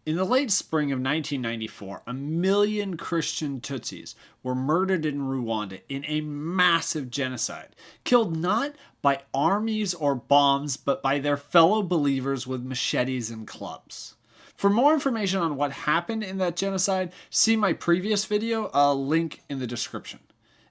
In the late spring of 1994, 1 million Christian Tutsis were murdered in Rwanda in a massive genocide, killed not by armies or bombs, but by their fellow believers with machetes and clubs. For more information on what happened in that genocide, see my previous video, a link in the description.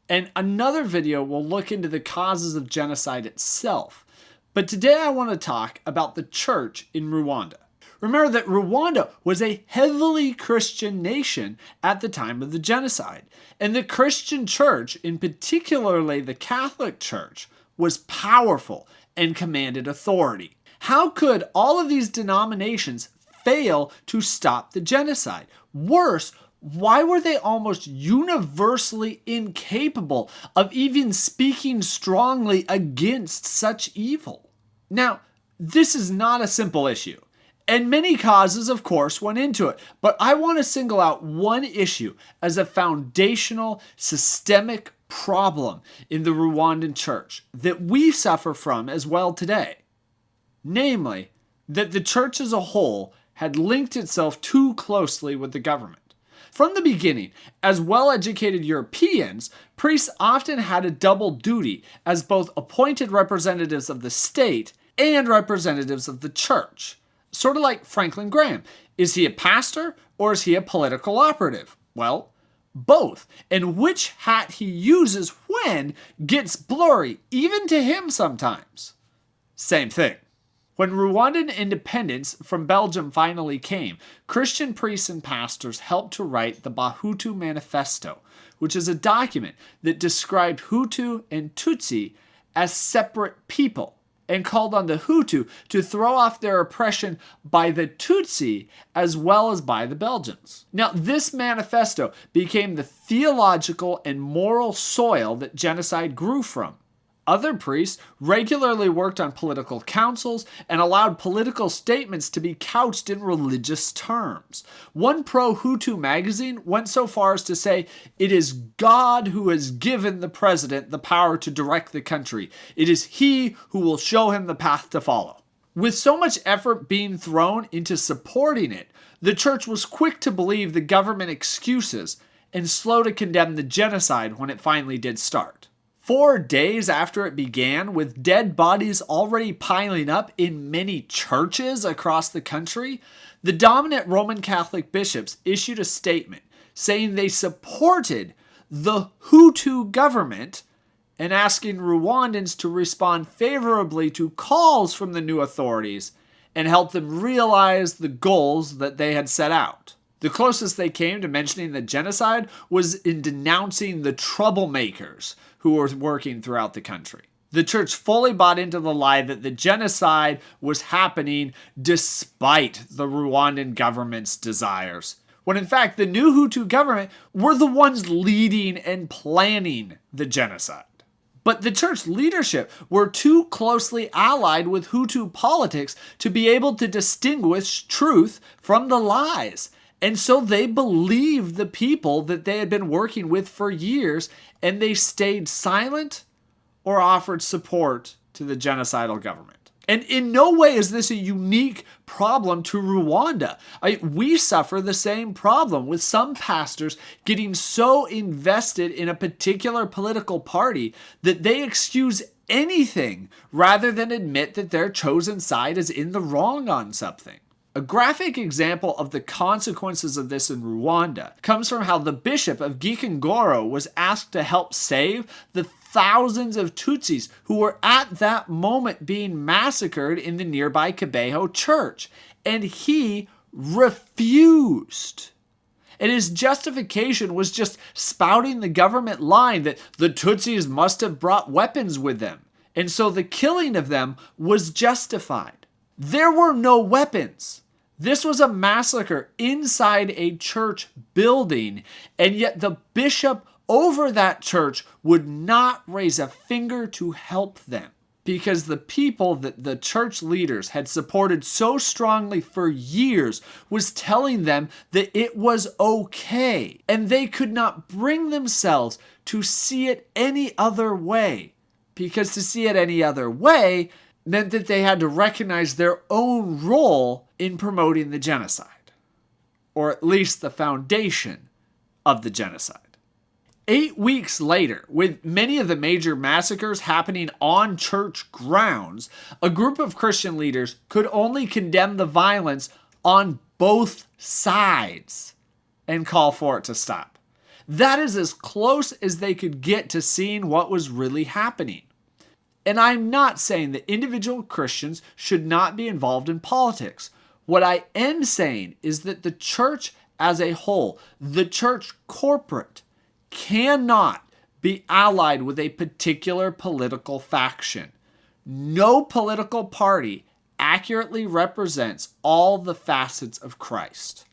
And another video will look into the causes of genocide itself. But today I want to talk about the church in Rwanda. Remember that Rwanda was a heavily Christian nation at the time of the genocide. And the Christian church, in particularly the Catholic Church, was powerful and commanded authority. How could all of these denominations fail to stop the genocide? Worse, why were they almost universally incapable of even speaking strongly against such evil? Now, this is not a simple issue. And many causes, of course, went into it. But I want to single out one issue as a foundational, systemic problem in the Rwandan church that we suffer from as well today. Namely, that the church as a whole had linked itself too closely with the government. From the beginning, as well-educated Europeans, priests often had a double duty as both appointed representatives of the state and representatives of the church. Sort of like Franklin Graham. Is he a pastor or is he a political operative? Well, both. And which hat he uses when gets blurry, even to him sometimes. Same thing. When Rwandan independence from Belgium finally came, Christian priests and pastors helped to write the Bahutu Manifesto, which is a document that described Hutu and Tutsi as separate people, and called on the Hutu to throw off their oppression by the Tutsi as well as by the Belgians. Now, this manifesto became the theological and moral soil that genocide grew from. Other priests regularly worked on political councils and allowed political statements to be couched in religious terms. One pro-Hutu magazine went so far as to say, "It is God who has given the president the power to direct the country. It is he who will show him the path to follow." With so much effort being thrown into supporting it, the church was quick to believe the government excuses and slow to condemn the genocide when it finally did start. 4 days after it began, with dead bodies already piling up in many churches across the country, the dominant Roman Catholic bishops issued a statement saying they supported the Hutu government and asking Rwandans to respond favorably to calls from the new authorities and help them realize the goals that they had set out. The closest they came to mentioning the genocide was in denouncing the troublemakers who were working throughout the country. The church fully bought into the lie that the genocide was happening despite the Rwandan government's desires, when in fact the new Hutu government were the ones leading and planning the genocide. But the church leadership were too closely allied with Hutu politics to be able to distinguish truth from the lies. And so they believed the people that they had been working with for years, and they stayed silent or offered support to the genocidal government. And in no way is this a unique problem to Rwanda. We suffer the same problem with some pastors getting so invested in a particular political party that they excuse anything rather than admit that their chosen side is in the wrong on something. A graphic example of the consequences of this in Rwanda comes from how the bishop of Gikongoro was asked to help save the thousands of Tutsis who were at that moment being massacred in the nearby Kibeho church, and he refused. And his justification was just spouting the government line that the Tutsis must have brought weapons with them, and so the killing of them was justified. There were no weapons. This was a massacre inside a church building, and yet the bishop over that church would not raise a finger to help them, because the people that the church leaders had supported so strongly for years was telling them that it was okay, and they could not bring themselves to see it any other way, because to see it any other way meant that they had to recognize their own role in promoting the genocide. or at least the foundation of the genocide. 8 weeks later, with many of the major massacres happening on church grounds, a group of Christian leaders could only condemn the violence on both sides and call for it to stop. That is as close as they could get to seeing what was really happening. And I'm not saying that individual Christians should not be involved in politics. What I am saying is that the church as a whole, the church corporate, cannot be allied with a particular political faction. No political party accurately represents all the facets of Christ.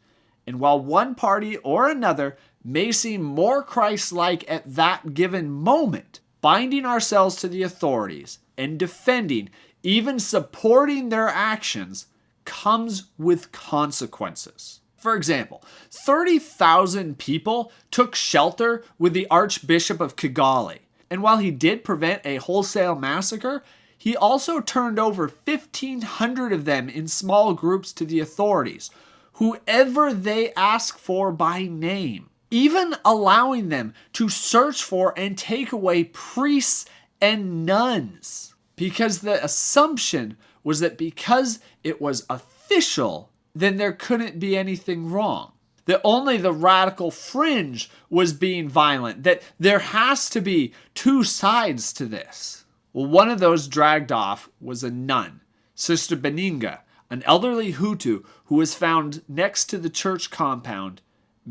And while one party or another may seem more Christ-like at that given moment, binding ourselves to the authorities and defending, even supporting their actions, comes with consequences. For example, 30,000 people took shelter with the Archbishop of Kigali. And while he did prevent a wholesale massacre, he also turned over 1,500 of them in small groups to the authorities, whoever they ask for by name, even allowing them to search for and take away priests and nuns. Because the assumption was that because it was official, then there couldn't be anything wrong. That only the radical fringe was being violent. That there has to be two sides to this. Well, one of those dragged off was a nun, Sister Beninga, an elderly Hutu who was found next to the church compound,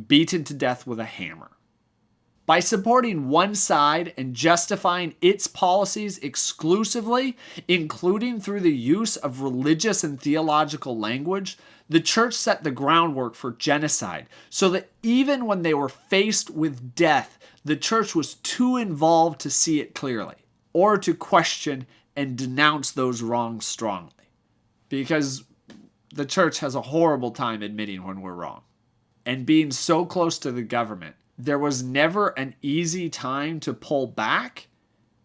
beaten to death with a hammer. By supporting one side and justifying its policies exclusively, including through the use of religious and theological language, the church set the groundwork for genocide, so that even when they were faced with death, the church was too involved to see it clearly, or to question and denounce those wrongs strongly. Because the church has a horrible time admitting when we're wrong. And being so close to the government, there was never an easy time to pull back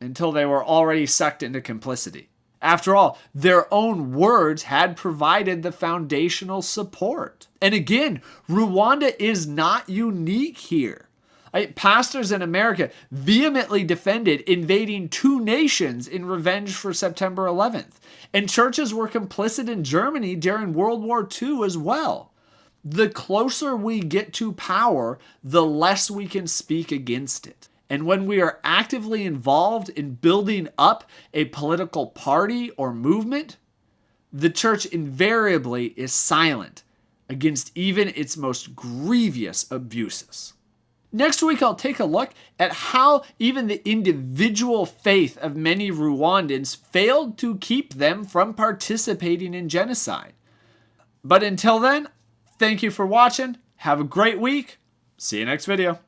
until they were already sucked into complicity. After all, their own words had provided the foundational support. And again, Rwanda is not unique here. Pastors in America vehemently defended invading two nations in revenge for September 11th. And churches were complicit in Germany during World War II as well. The closer we get to power, the less we can speak against it. And when we are actively involved in building up a political party or movement, the church invariably is silent against even its most grievous abuses. Next week, I'll take a look at how even the individual faith of many Rwandans failed to keep them from participating in genocide. But until then, thank you for watching. Have a great week. See you next video.